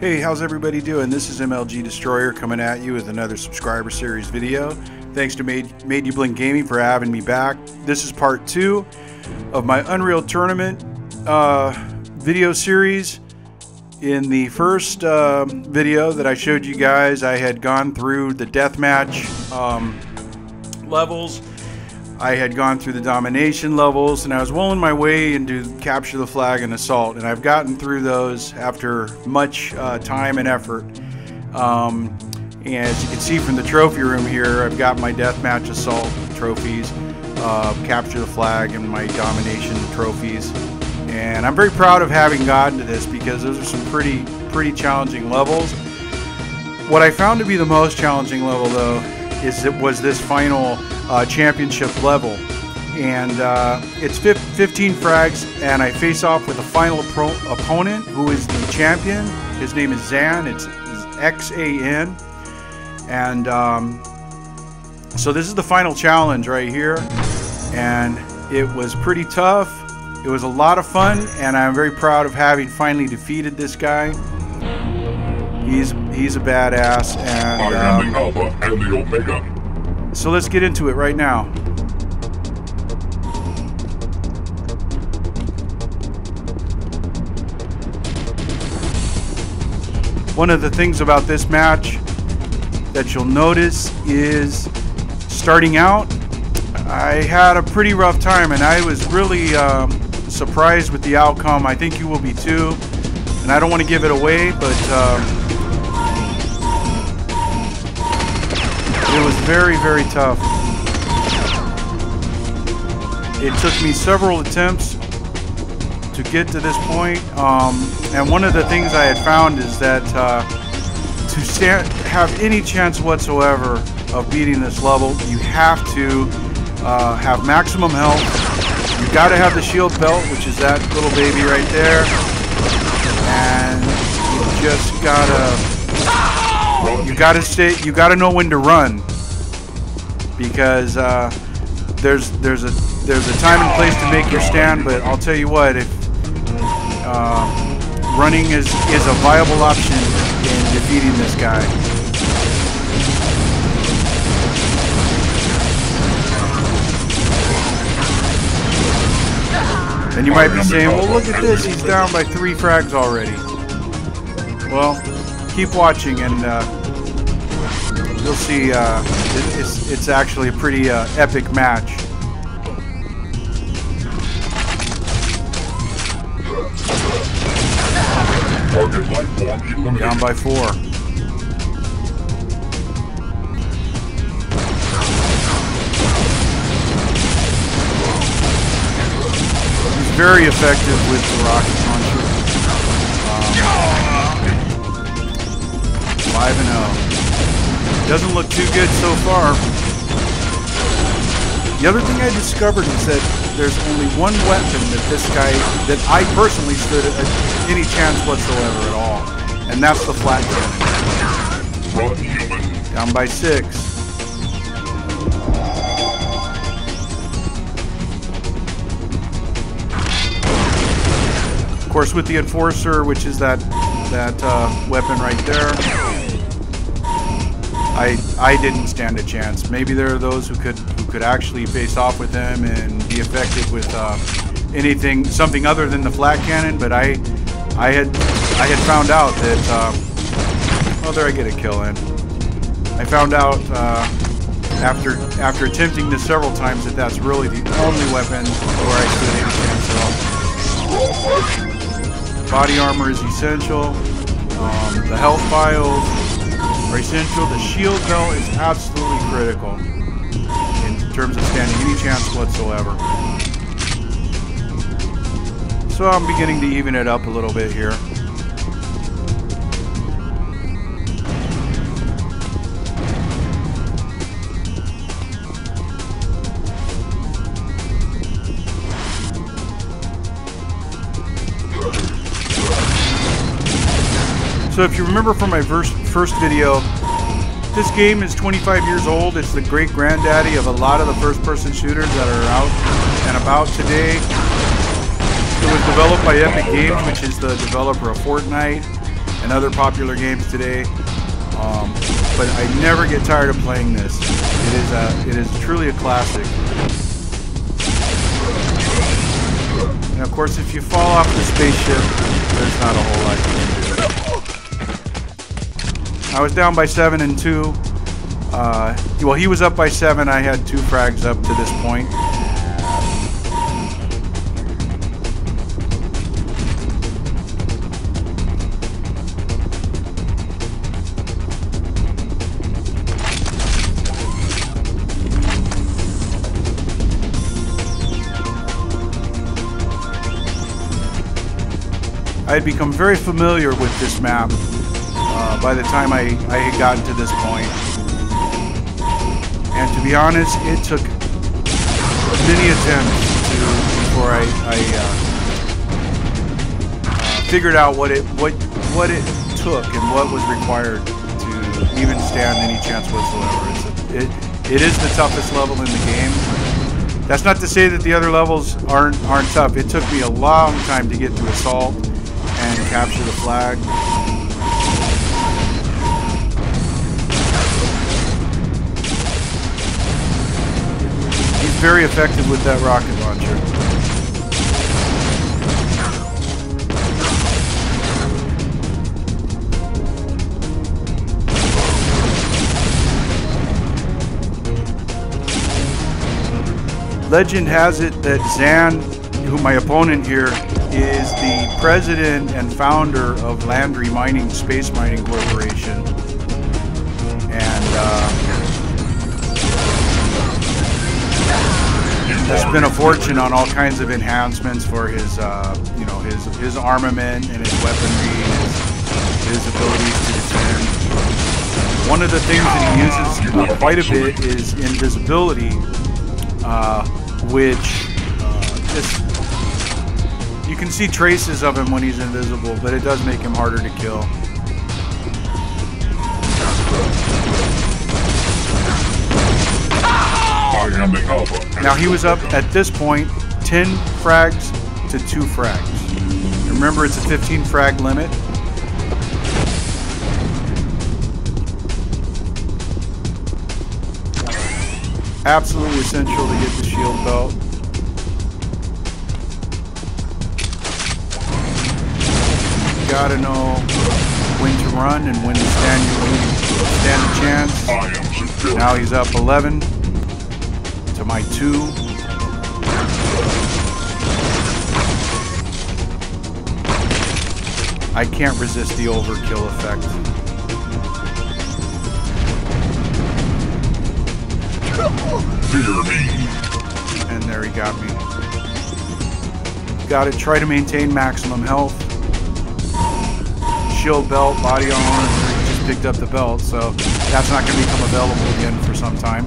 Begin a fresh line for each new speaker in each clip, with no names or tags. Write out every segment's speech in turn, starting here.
Hey, how's everybody doing? This is MLG Destroyer coming at you with another subscriber series video. Thanks to Made You Blink Gaming for having me back. This is part 2 of my Unreal Tournament video series. In the first video that I showed you guys, I had gone through the deathmatch levels. I had gone through the domination levels, and I was rolling my way into capture the flag and assault, and I've gotten through those after much time and effort. And as you can see from the trophy room here, I've got my deathmatch assault trophies, capture the flag, and my domination trophies. And I'm very proud of having gotten to this because those are some pretty challenging levels. What I found to be the most challenging level, though, was this final championship level, and it's 15 frags, and I face off with a final opponent who is the champion. His name is Zan. It's X-A-N, and so this is the final challenge right here, and it was pretty tough. It was a lot of fun, and I'm very proud of having finally defeated this guy. He's a badass, and
I am the Alpha and the Omega.
So let's get into it right now. One of the things about this match that you'll notice is, starting out, I had a pretty rough time, and I was really surprised with the outcome. I think you will be too, and I don't want to give it away, but it was very tough. It took me several attempts to get to this point, and one of the things I had found is that to have any chance whatsoever of beating this level, you have to have maximum health. You got to have the shield belt, which is that little baby right there, and you just you gotta know when to run, because there's a time and place to make your stand. But I'll tell you what, if running is a viable option in defeating this guy. And you might be saying, well, look at this, he's down by 3 frags already. Well, keep watching, and you'll see it's actually a pretty epic match. Down by 4. He's very effective with the rocket launcher. 5-0. Doesn't look too good so far. The other thing I discovered is that there's only one weapon that I personally stood any chance whatsoever at all, and that's the flat cannon. Down by 6. Of course, with the Enforcer, which is that weapon right there, I didn't stand a chance. Maybe there are those who could actually face off with him and be effective with something other than the flat cannon. But I had found out that oh, there I get a kill in. I found out after attempting this several times that that's really the only weapon where I stood any chance at all. Body armor is essential. The health vials are essential. The shield belt is absolutely critical in terms of standing any chance whatsoever. So I'm beginning to even it up a little bit here. So if you remember from my first video, this game is 25 years old. It's the great granddaddy of a lot of the first-person shooters that are out and about today. It was developed by Epic Games, which is the developer of Fortnite. and other popular games today. But I never get tired of playing this. It is truly a classic. And of course, if you fall off the spaceship, there's not a whole lot you can do. I was down by 7 and 2. Well, he was up by 7. I had 2 frags up to this point. I had become very familiar with this map by the time I had gotten to this point. And to be honest, it took many attempts before I figured out what it took and what was required to even stand any chance whatsoever. It is the toughest level in the game. That's not to say that the other levels aren't tough. It took me a long time to get to Assault and capture the flag. He's very effective with that rocket launcher. Legend has it that Zan, who my opponent here, is the president and founder of Landry Mining, Space Mining Corporation. And has spent a fortune on all kinds of enhancements for his, you know, his armament and his weaponry, and his abilities to defend. One of the things that he uses quite a bit is invisibility, which just you can see traces of him when he's invisible, but it does make him harder to kill. Now he was up at this point 10 frags to 2 frags. Remember, it's a 15 frag limit. Absolutely essential to get the shield belt. Gotta know when to run and when to stand a chance. Now he's up 11 to my 2. I can't resist the overkill effect.
Fear me.
And there he got me. Gotta try to maintain maximum health. Shield belt, body armor, just picked up the belt, so that's not going to become available again for some time.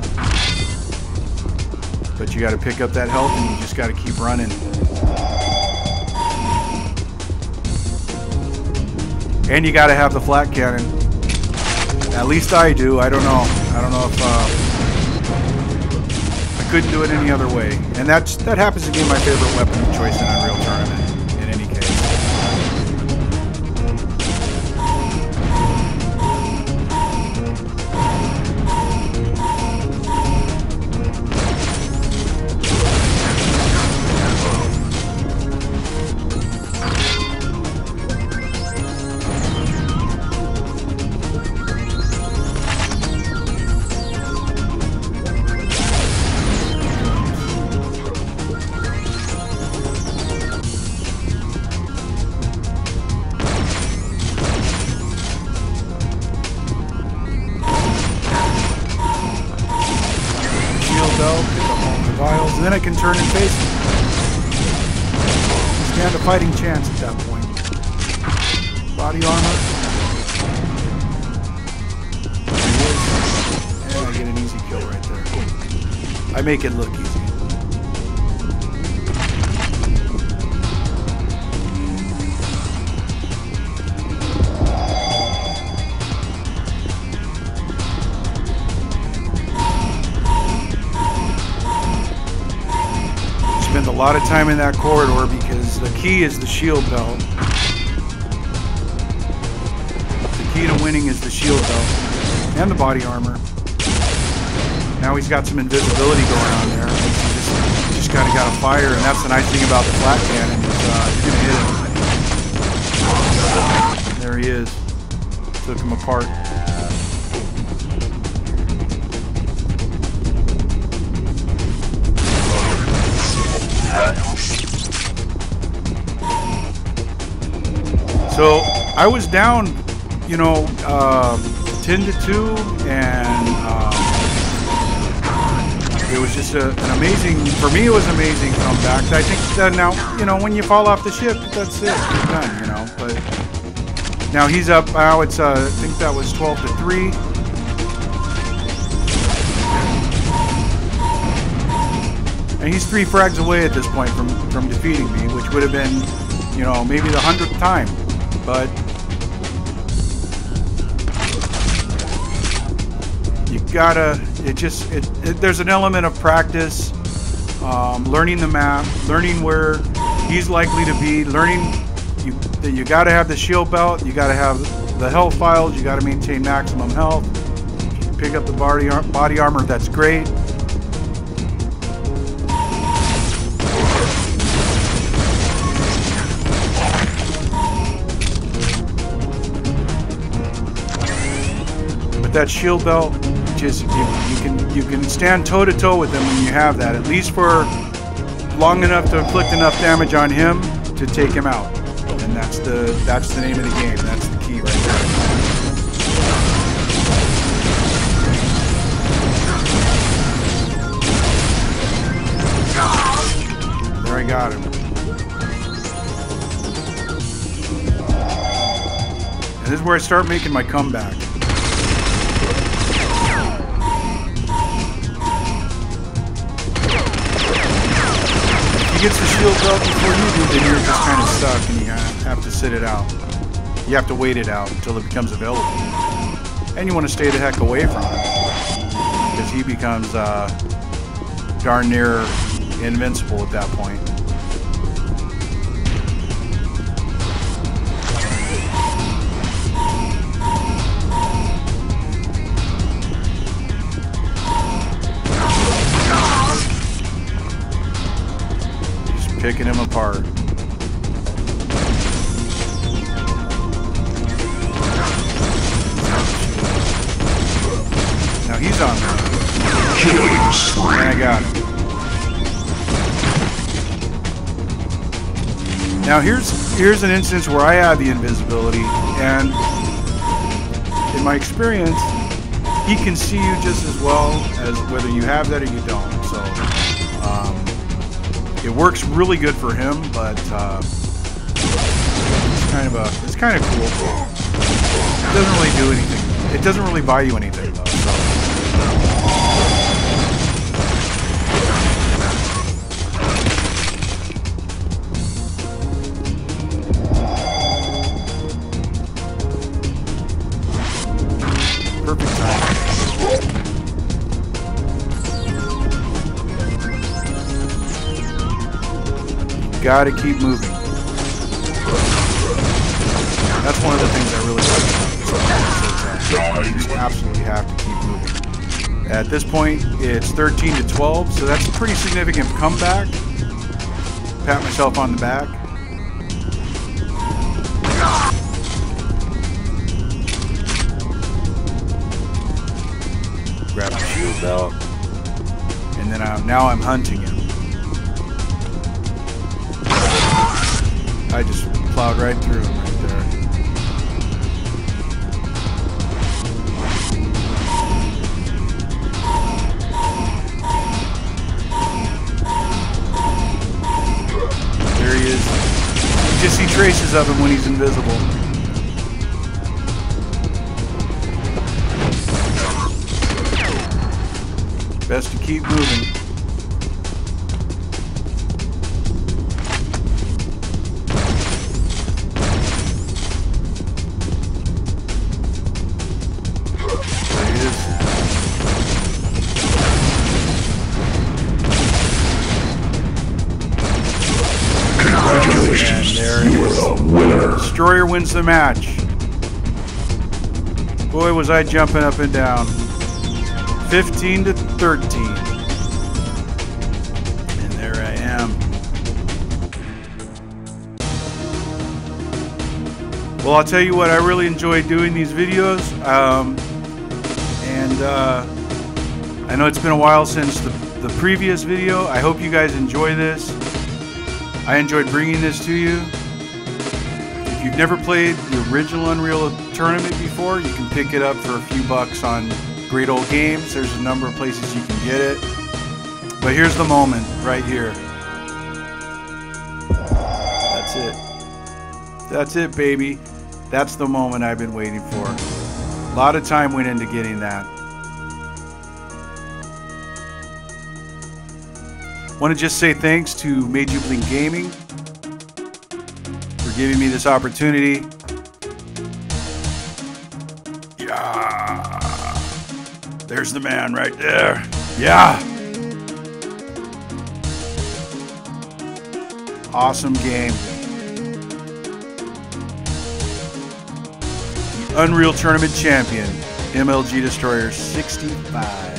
But you got to pick up that health and you just got to keep running. And you got to have the flat cannon. At least I do. I don't know. I don't know if I couldn't do it any other way. And that happens to be my favorite weapon of choice in Unreal Tournament. In any case. And then I can turn and face him. Stand a fighting chance at that point. Body armor. There he is. And I get an easy kill right there. I make it look easy. Spend a lot of time in that corridor because the key is the shield belt. winning is the shield though, and the body armor. Now he's got some invisibility going on there. He just kind of got a fire, and that's the nice thing about the flat cannon. He's gonna hit him. There he is. Took him apart. So I was down, you know, 10-2, and it was just an amazing, for me it was amazing comeback. I think that now, you know, when you fall off the ship, that's it, you're done, you know. But now he's up, now it's, I think that was 12-3. And he's 3 frags away at this point from defeating me, which would have been, you know, maybe the 100th time. But you gotta, there's an element of practice, learning the map, learning where he's likely to be, learning you gotta have the shield belt, you gotta have the health files, you gotta maintain maximum health. Pick up the body armor, that's great. That shield belt, just you can stand toe to toe with him when you have that, at least for long enough to inflict enough damage on him to take him out. And that's the name of the game. That's the key right there. There I got him. And this is where I start making my comeback. Gets the shield belt before you do, then you're just kind of stuck and you have to sit it out. You have to wait it out until it becomes available. And you want to stay the heck away from him, because he becomes darn near invincible at that point. Picking him apart. Now he's on me. And I got him. Now here's an instance where I have the invisibility, and in my experience, he can see you just as well as whether you have that or you don't. So it works really good for him, but it's kind of cool. It doesn't really do anything. It doesn't really buy you anything though. So. Perfect time. Gotta keep moving. That's one of the things I really like about this. You absolutely have to keep moving. At this point, it's 13-12, so that's a pretty significant comeback. Pat myself on the back. Grab the shield belt, and then now I'm hunting him. I just plowed right through him right there. There he is. You just see traces of him when he's invisible. Best to keep moving.
Congratulations, you're a winner.
Destroyer wins the match. Boy, was I jumping up and down. 15 to 13. And there I am. Well, I'll tell you what, I really enjoy doing these videos. I know it's been a while since the previous video. I hope you guys enjoy this. I enjoyed bringing this to you. If you've never played the original Unreal Tournament before, you can pick it up for a few bucks on Great Old Games. There's a number of places you can get it. But here's the moment right here. That's it. That's it, baby. That's the moment I've been waiting for. A lot of time went into getting that. Want to just say thanks to Made You Blink Gaming for giving me this opportunity. Yeah. There's the man right there. Yeah. Awesome game. The Unreal Tournament champion, MLGDestroyer65.